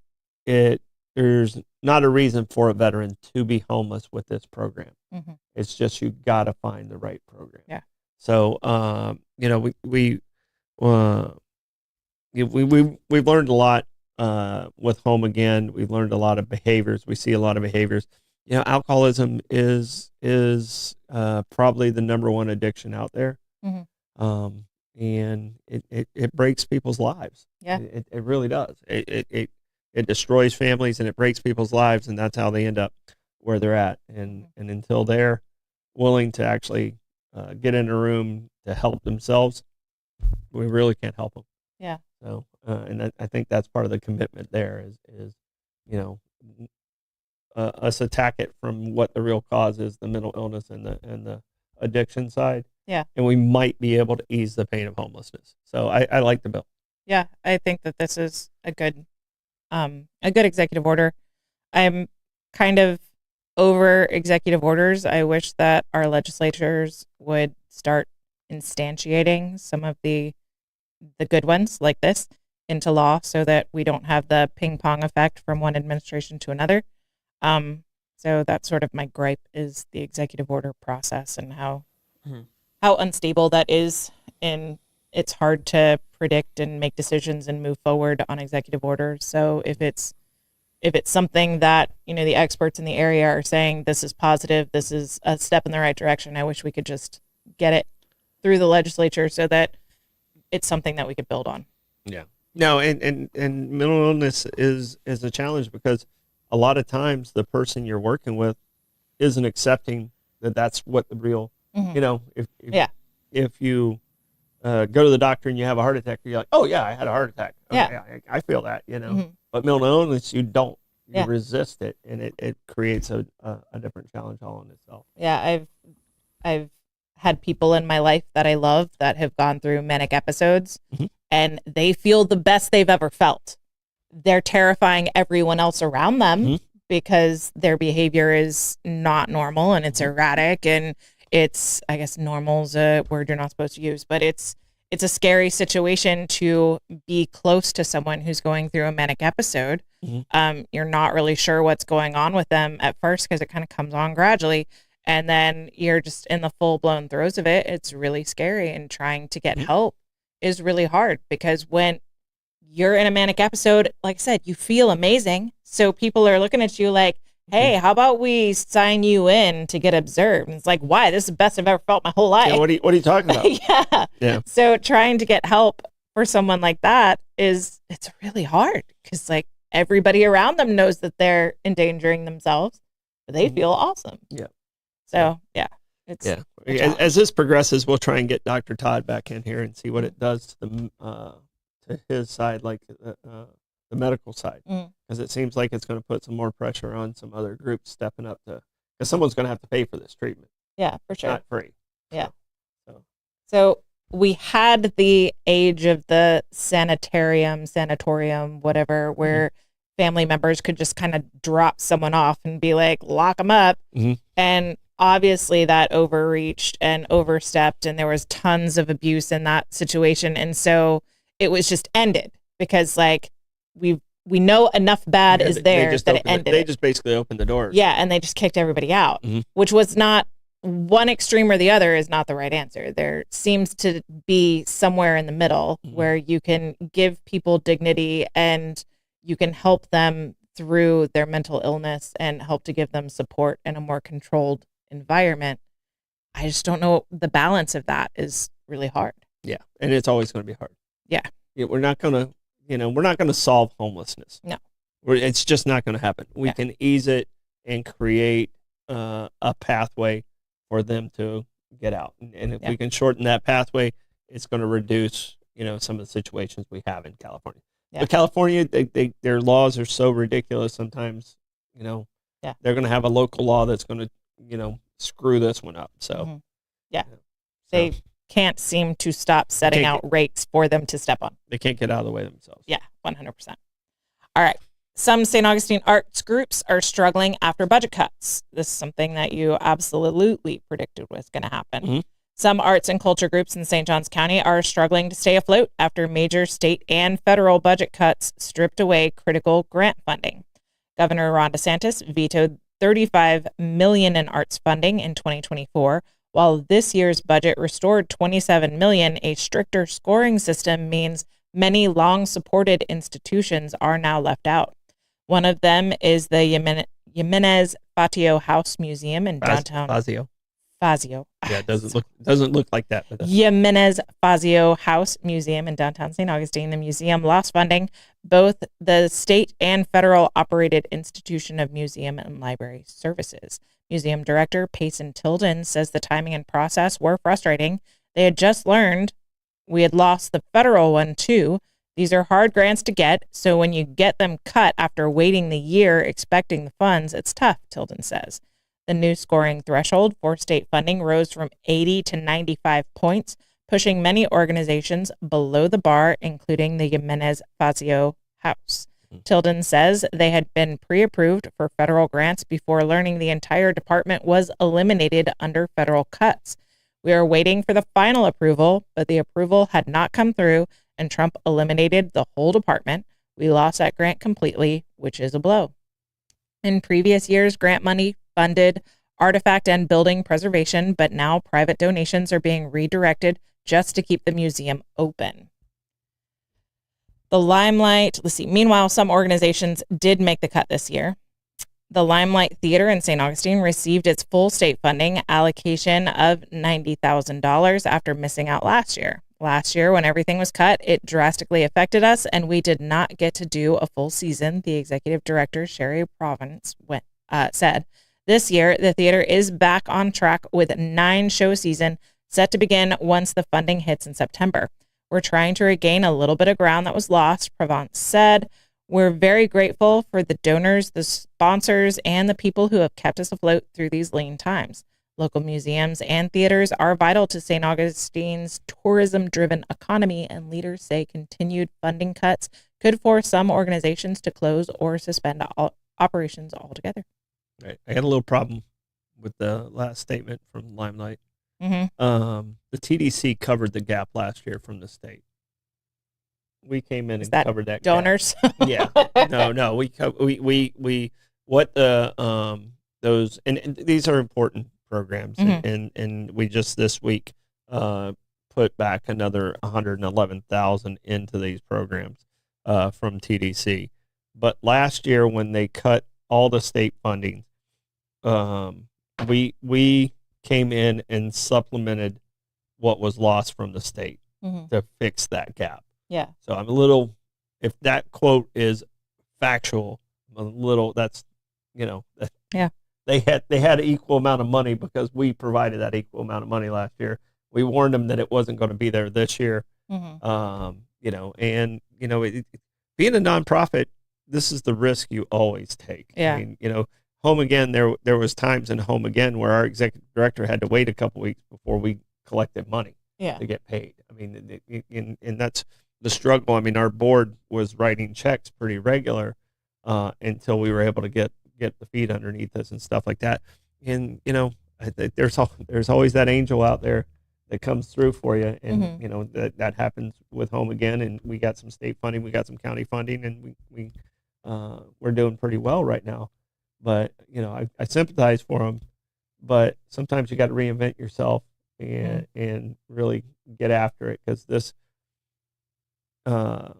there's not a reason for a veteran to be homeless with this program. Mhm. It's just you got to find the right program. Yeah. So uh, we've learned a lot with Home Again. We've learned a lot of behaviors. We see a lot of behaviors. Alcoholism is probably the number one addiction out there. Mhm. And it breaks people's lives. Yeah. It really does. It destroys families, and it breaks people's lives, and that's how they end up where they're at. And until they're willing to actually get in a room to help themselves, we really can't help them. Yeah. So, and I think that's part of the commitment there is us attack it from what the real cause is, the mental illness and the addiction side. Yeah. And we might be able to ease the pain of homelessness. So I like the bill. Yeah. I think that this is a good executive order. I'm kind of over executive orders. I wish that our legislatures would start instantiating some of the good ones like this into law, so that we don't have the ping pong effect from one administration to another. So that's sort of my gripe, is the executive order process and how unstable that is, and it's hard to predict and make decisions and move forward on executive orders. So if it's something that the experts in the area are saying this is positive, this is a step in the right direction, I wish we could just get it through the legislature so that it's something that we could build on. Yeah. No, and mental illness is a challenge, because a lot of times the person you're working with isn't accepting that that's what the real, if you go to the doctor and you have a heart attack, you're like, oh yeah, I had a heart attack. Okay, Yeah. I feel that, Mhm. But mental illness, you don't. You Yeah. resist it, and it creates a different challenge all in itself. Yeah, I've had people in my life that I love that have gone through manic episodes, Mhm. and they feel the best they've ever felt. They're terrifying everyone else around them Mhm. because their behavior is not normal and it's Mhm. erratic, and it's, I guess normal's a word you're not supposed to use, but it's a scary situation to be close to someone who's going through a manic episode. Mhm. You're not really sure what's going on with them at first because it kind of comes on gradually. And then you're just in the full blown throes of it. It's really scary. And trying to get Mhm. help is really hard, because when you're in a manic episode, like I said, you feel amazing. So people are looking at you like, hey, how about we sign you in to get observed? And it's like, why? This is the best I've ever felt my whole life. Yeah, what are you talking about? Yeah. Yeah. So trying to get help for someone like that it's really hard, because like everybody around them knows that they're endangering themselves, but they Mhm. feel awesome. Yeah. So yeah, it's Yeah. a challenge. As this progresses, we'll try and get Dr. Todd back in here and see what it does to to his side, like the medical side, Mm. because it seems like it's going to put some more pressure on some other groups stepping up to, because someone's going to have to pay for this treatment. Yeah, for It's sure. not free. Yeah. So we had the age of the sanatorium, whatever, where family members could just kind of drop someone off and be like, lock them up. Mhm. And obviously that overreached and overstepped, and there was tons of abuse in that situation. And so it was just ended, because like we know enough bad is there that it ended. They just basically opened the doors. Yeah, and they just kicked everybody out, Mhm. which was not, one extreme or the other is not the right answer. There seems to be somewhere in the middle Mhm. where you can give people dignity and you can help them through their mental illness and help to give them support in a more controlled environment. I just don't know. The balance of that is really hard. Yeah, and it's always going to be hard. Yeah. We're not going to, we're not going to solve homelessness. No. It's just not going to happen. We can ease it and create a pathway for them to get out. And if we can shorten that pathway, it's going to reduce, some of the situations we have in California. Yeah. But California, their laws are so ridiculous sometimes, they're going to have a local law that's going to, screw this one up. So, they can't seem to stop setting out rates for them to step on. They can't get out of the way themselves. Yeah, 100%. All right. Some St. Augustine arts groups are struggling after budget cuts. This is something that you absolutely predicted was going to happen. Mm-hmm. Some arts and culture groups in St. Johns County are struggling to stay afloat after major state and federal budget cuts stripped away critical grant funding. Governor Ron DeSantis vetoed $35 million in arts funding in 2024, while this year's budget restored $27 million. A stricter scoring system means many long-supported institutions are now left out. One of them is the Jimenez Fatio House Museum in downtown Fazio. Yeah, it doesn't look like that. But Jimenez Fazio House Museum in downtown St. Augustine. The museum lost funding. Both the state and federal operated institution of museum and library services. Museum director Payson Tilden says the timing and process were frustrating. They had just learned we had lost the federal one too. These are hard grants to get, so when you get them cut after waiting the year expecting the funds, it's tough, Tilden says. The new scoring threshold for state funding rose from 80 to 95 points, pushing many organizations below the bar, including the Jimenez Fazio House. Tilden says they had been pre-approved for federal grants before learning the entire department was eliminated under federal cuts. We are waiting for the final approval, but the approval had not come through, and Trump eliminated the whole department. We lost that grant completely, which is a blow. In previous years, grant money funded artifact and building preservation, but now private donations are being redirected just to keep the museum open. The Limelight, meanwhile, some organizations did make the cut this year. The Limelight Theater in St. Augustine received its full state funding allocation of $90,000 after missing out last year. Last year, when everything was cut, it drastically affected us, and we did not get to do a full season, the executive director, Sherry Province, said. This year, the theater is back on track with a 9-show season set to begin once the funding hits in September. We're trying to regain a little bit of ground that was lost, Provence said. We're very grateful for the donors, the sponsors, and the people who have kept us afloat through these lean times. Local museums and theaters are vital to St. Augustine's tourism-driven economy, and leaders say continued funding cuts could force some organizations to close or suspend operations altogether. Right. I got a little problem with the last statement from Limelight. Mm-hmm. The TDC covered the gap last year from the state. We came in and covered that donors? Gap. Yeah. No. We what the those and these are important programs, mm-hmm. and we just this week put back another 111,000 into these programs from TDC. But last year when they cut all the state funding, we came in and supplemented what was lost from the state mm-hmm. to fix that gap. Yeah. So I'm a little, if that quote is factual, a little, that's, yeah. They had an equal amount of money because we provided that equal amount of money last year. We warned them that it wasn't going to be there this year. Mm-hmm. Being a nonprofit, this is the risk you always take. Yeah. I mean, Home Again, there was times in Home Again where our executive director had to wait a couple weeks before we collected money to get paid. I mean, and that's the struggle. I mean, our board was writing checks pretty regular until we were able to get the feet underneath us and stuff like that. And, I think there's always that angel out there that comes through for you. And, mm-hmm. That happens with Home Again. And we got some state funding, we got some county funding, and we're doing pretty well right now. But, I sympathize for them, but sometimes you got to reinvent yourself and really get after it. Because this, the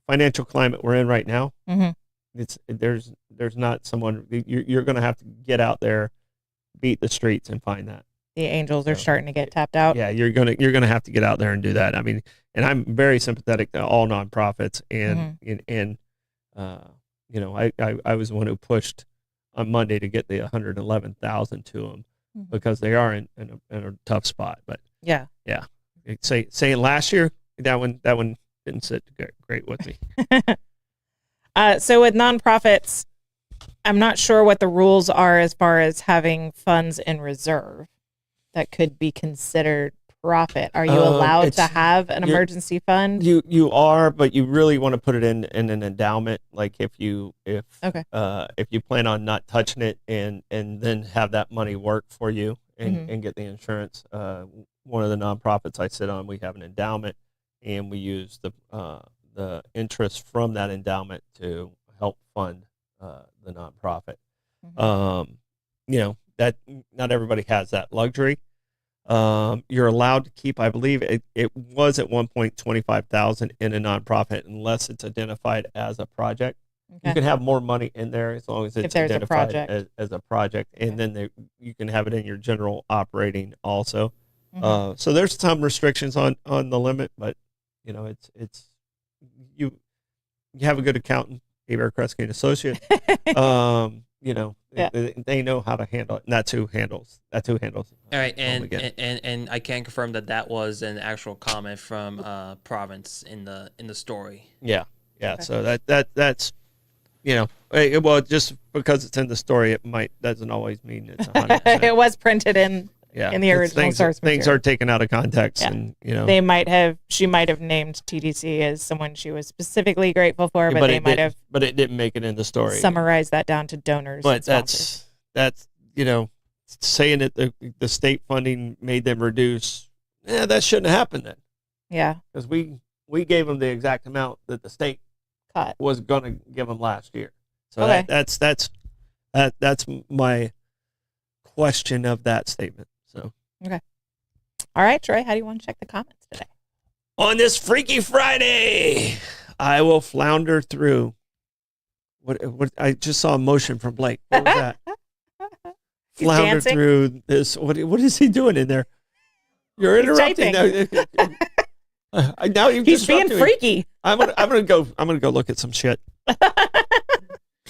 financial climate we're in right now, mm-hmm. there's not someone, you're going to have to get out there, beat the streets and find that. The angels are So, starting to get tapped out. Yeah, you're gonna have to get out there and do that. I mean, and I'm very sympathetic to all nonprofits, and you know, I was the one who pushed on Monday to get the 111,000 to them because they are in a tough spot. But yeah, saying last year that one didn't sit great with me. So with nonprofits, I'm not sure what the rules are as far as having funds in reserve that could be considered profit. Are you allowed to have an emergency fund? You are, but you really want to put it in an endowment. Like if you plan on not touching it and then have that money work for you and get the insurance. One of the nonprofits I sit on, we have an endowment, and we use the interest from that endowment to help fund the nonprofit. You know, that not everybody has that luxury. You're allowed to keep, I believe it was at one point 25,000 in a nonprofit unless it's identified as a project. Okay. You can have more money in there as long as it's identified as a project, and then you can have it in your general operating also. So there's some restrictions on the limit, but you know, it's you have a good accountant, Abear Kresge and Associate. You know, they know how to handle it, and that's who handles. All right, and I can confirm that was an actual comment from Province in the story. Yeah. Okay. So that's you know, well, just because it's in the story, doesn't always mean it's 100%. It was printed in the original source material. Things are taken out of context, and you know, she might have named TDC as someone she was specifically grateful for, but it didn't make it in the story. Summarized that down to donors. But that's you know, saying that the state funding made them reduce. Yeah, that shouldn't have happened then. Yeah, because we gave them the exact amount that the state cut was going to give them last year. So that's my question of that statement. So okay, all right, Troy, how do you want to check the comments today? On this Freaky Friday, I will flounder through. What I just saw a motion from Blake. What was that? Flounder dancing through this. What is he doing in there? You're interrupting. Now you've He's being freaky. I'm gonna go look at some shit.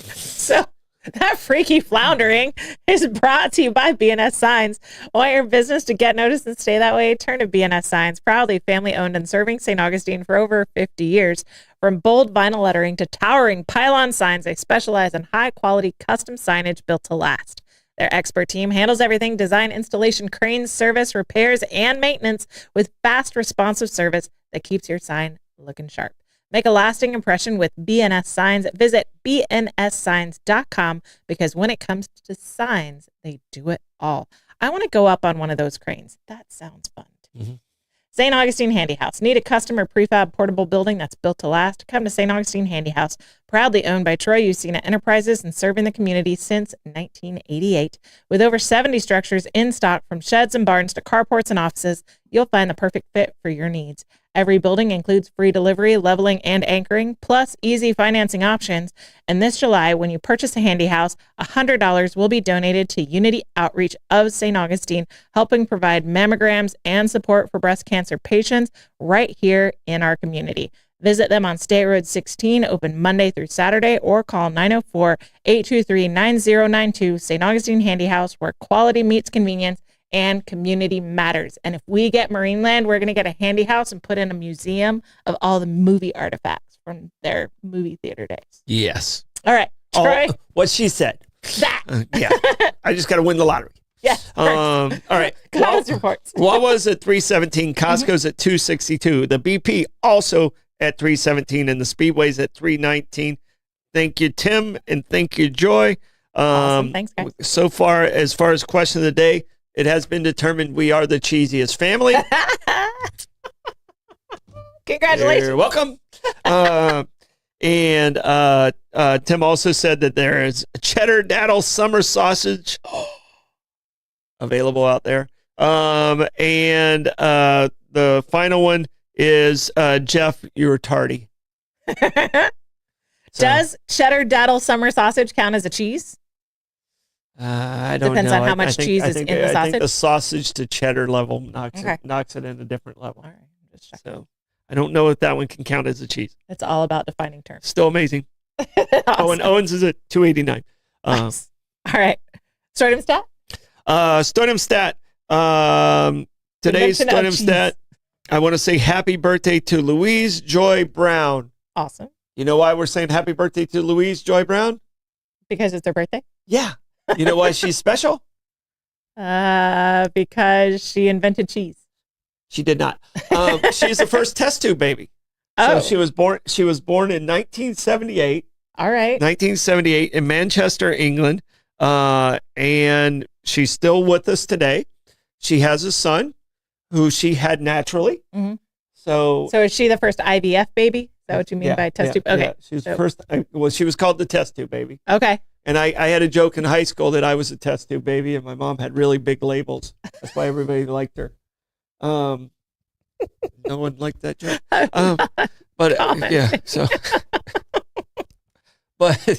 So that freaky floundering is brought to you by BNS Signs. Want your business to get noticed and stay that way? Turn to BNS Signs, proudly family owned and serving St. Augustine for over 50 years. From bold vinyl lettering to towering pylon signs, they specialize in high quality custom signage built to last. Their expert team handles everything: design, installation, cranes, service, repairs, and maintenance with fast, responsive service that keeps your sign looking sharp. Make a lasting impression with BNS Signs. Visit bnssigns.com because when it comes to signs, they do it all. I want to go up on one of those cranes. That sounds fun. Mm-hmm. St. Augustine Handy House. Need a custom or prefab portable building that's built to last? Come to St. Augustine Handy House, proudly owned by Troy Usina Enterprises and serving the community since 1988. With over 70 structures in stock, from sheds and barns to carports and offices, you'll find the perfect fit for your needs. Every building includes free delivery, leveling, and anchoring, plus easy financing options. And this July, when you purchase a Handy House, $100 will be donated to Unity Outreach of St. Augustine, helping provide mammograms and support for breast cancer patients right here in our community. Visit them on State Road 16, open Monday through Saturday, or call 904-823-9092. St. Augustine Handy House, where quality meets convenience and community matters. And if we get Marineland, we're going to get a Handy House and put in a museum of all the movie artifacts from their movie theater days. Yes. All right, Troy. What she said. That. Yeah. I just got to win the lottery. Yeah. All right. Reports. Wawa's at 317. Costco's at 262. The BP also at 317, and the Speedway's at 319. Thank you, Tim, and thank you, Joy. Awesome. Thanks, guys. So far as question of the day, it has been determined we are the cheesiest family. Congratulations. You're welcome. And Tim also said that there is a cheddar daddle summer sausage available out there. And the final one is Jeff, you're tardy. Does cheddar daddle summer sausage count as a cheese? I don't Depends know. on how much cheese is in the I think sausage? the sausage to cheddar level knocks Okay. it in a different level. All right. Just checking. So I don't know if that one can count as a cheese. It's all about defining terms. Still amazing. Awesome. Oh, and Owens is at 289. Nice. All right. Stardom stat? Stardom stat. Today's Invention of Stardom cheese. stat. I want to say happy birthday to Louise Joy Brown. Awesome. You know why we're saying happy birthday to Louise Joy Brown? Because it's her birthday? Yeah. You know why she's special? Because she invented cheese. She did not. She's the first test tube baby. Oh. So she was born in 1978. All right. 1978 in Manchester, England. And she's still with us today. She has a son who she had naturally. Mhm. So is she the first IVF baby? Is that what you mean by test tube? Okay. Yeah. She was first. Well, she was called the test tube baby. Okay. And I had a joke in high school that I was a test tube baby, and my mom had really big labels. That's why everybody liked her. No one liked that joke. But yeah, so. but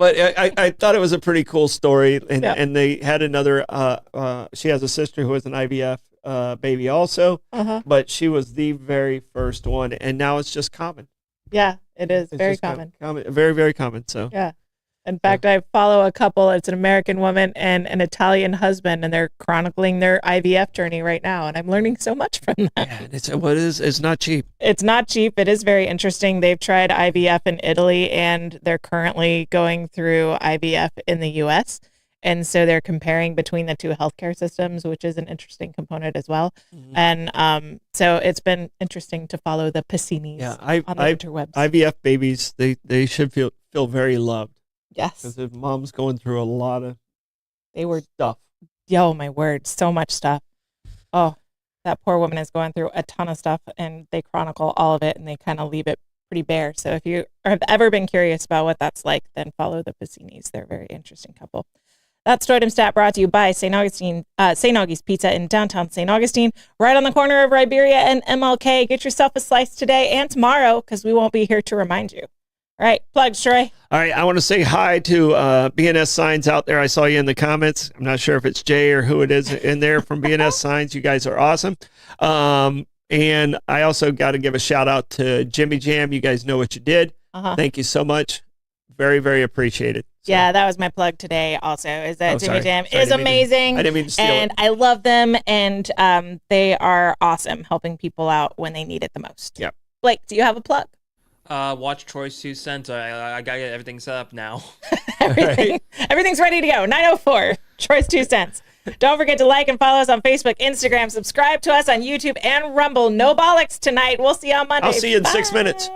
I thought it was a pretty cool story, and they had another. She has a sister who was an IVF baby also, but she was the very first one, and now it's just common. Yeah, it is It's very just common. Very, very common. So Yeah. In fact, I follow a couple. It's an American woman and an Italian husband, and they're chronicling their IVF journey right now. And I'm learning so much from them. yeah, it's not cheap. It's not cheap. It is very interesting. They've tried IVF in Italy, and they're currently going through IVF in the U.S. And so they're comparing between the two healthcare systems, which is an interesting component as well. Mhm. And so it's been interesting to follow the Pacinis on the interwebs. IVF babies, they should feel very loved Yes. because their mom's going through a lot of They were, stuff. yo, my word, so much stuff. Oh, that poor woman is going through a ton of stuff, and they chronicle all of it, and they kind of leave it pretty bare. So if you have ever been curious about what that's like, then follow the Pacinis. They're a very interesting couple. That's Stardom Stat, brought to you by St. Augie's Pizza in downtown St. Augustine, right on the corner of Riberia and MLK. Get yourself a slice today and tomorrow, because we won't be here to remind you. All right, plugs, Troy. All right, I want to say hi to BNS Signs out there. I saw you in the comments. I'm not sure if it's Jay or who it is in there from BNS Signs. You guys are awesome. And I also got to give a shout out to Jimmy Jam. You guys know what you did. Thank you so much. Very, very appreciated. So, Yeah, that was my plug today also, is that Jimmy Jam Sorry, is amazing. I didn't mean to steal and it. I love them, and they are awesome, helping people out when they need it the most. Yep. Blake, do you have a plug? Watch Troy's 2 cents. I gotta get everything set up now. Everything's ready to go. 9:04. Troy's 2 cents. Don't forget to like and follow us on Facebook, Instagram, subscribe to us on YouTube and Rumble. No bollocks tonight. We'll see you on Monday. I'll see you in 6 Bye. minutes.